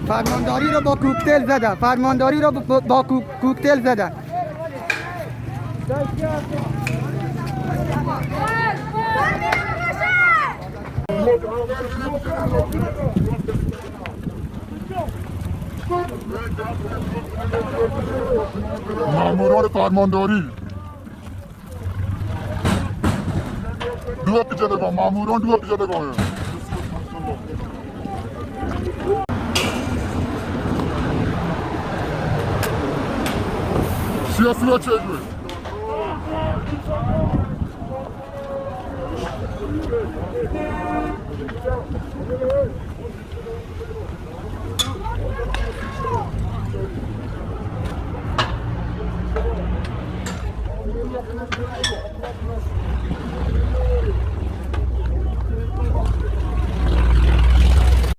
فرمانداری رو با کوکتل زدن. فرمانداری رو با کوکتل زدن. ماموران فرمانداری دو پیچیدگاه، ماموران دو پیچیدگاه. سیاسی‌ها چجوری؟